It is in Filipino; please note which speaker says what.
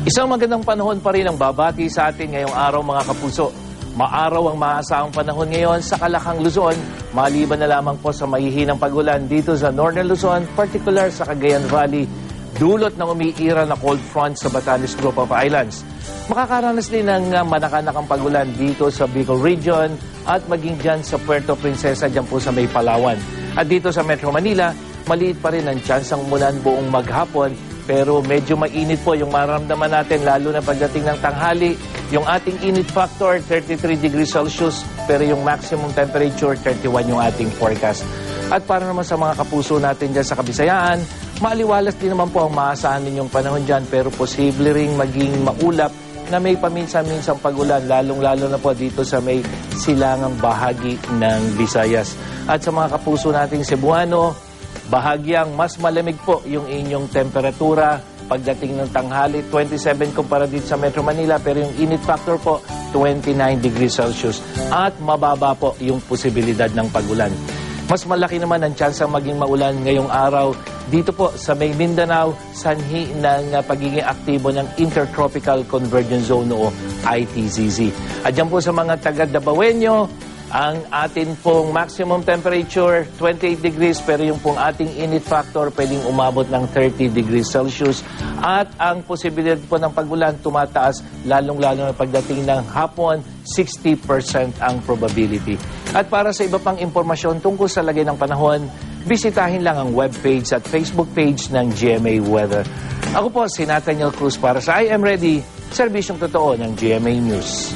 Speaker 1: Isang magandang panahon pa rin ang babati sa atin ngayong araw mga kapuso. Maaraw ang maaasahang panahon ngayon sa Kalakang Luzon, maliban na lamang po sa mahihinang pag-ulan dito sa Northern Luzon, particular sa Cagayan Valley, dulot ng umiira na cold front sa Batanes Group of Islands. Makakaranas din ng manakanakang pag-ulan dito sa Bicol Region at maging dyan sa Puerto Princesa, dyan po sa may Palawan. At dito sa Metro Manila, maliit pa rin ang tsansang umulan buong maghapon, pero medyo mainit po yung maramdaman natin lalo na pagdating ng tanghali. Yung ating init factor, 33 degrees Celsius, pero yung maximum temperature, 31 yung ating forecast. At para naman sa mga kapuso natin dyan sa Kabisayaan, maaliwalas din naman po ang maasahan ninyong panahon dyan, pero posible ring maging maulap na may paminsan-minsang pag-ulan, lalong-lalo na po dito sa may silangang bahagi ng Visayas. At sa mga kapuso nating Cebuano, bahagyang mas malamig po yung inyong temperatura pagdating ng tanghali, 27 kumpara dito sa Metro Manila, pero yung init factor po, 29 degrees Celsius. At mababa po yung posibilidad ng pag-ulan. Mas malaki naman ang tsansang maging maulan ngayong araw dito po sa may Mindanao, sanhi ng pagiging aktibo ng Intertropical Convergence Zone o ITCZ. At dyan po sa mga taga-Dabawenyo, ang atin pong maximum temperature, 28 degrees, pero yung pong ating init factor pwedeng umabot ng 30 degrees Celsius. At ang posibilidad po ng pag-ulan tumataas, lalong-lalo na pagdating ng hapon, 60% ang probability. At para sa iba pang impormasyon tungkol sa lagay ng panahon, bisitahin lang ang webpage at Facebook page ng GMA Weather. Ako po si Nathaniel Cruz para sa I Am Ready, serbisyong totoo ng GMA News.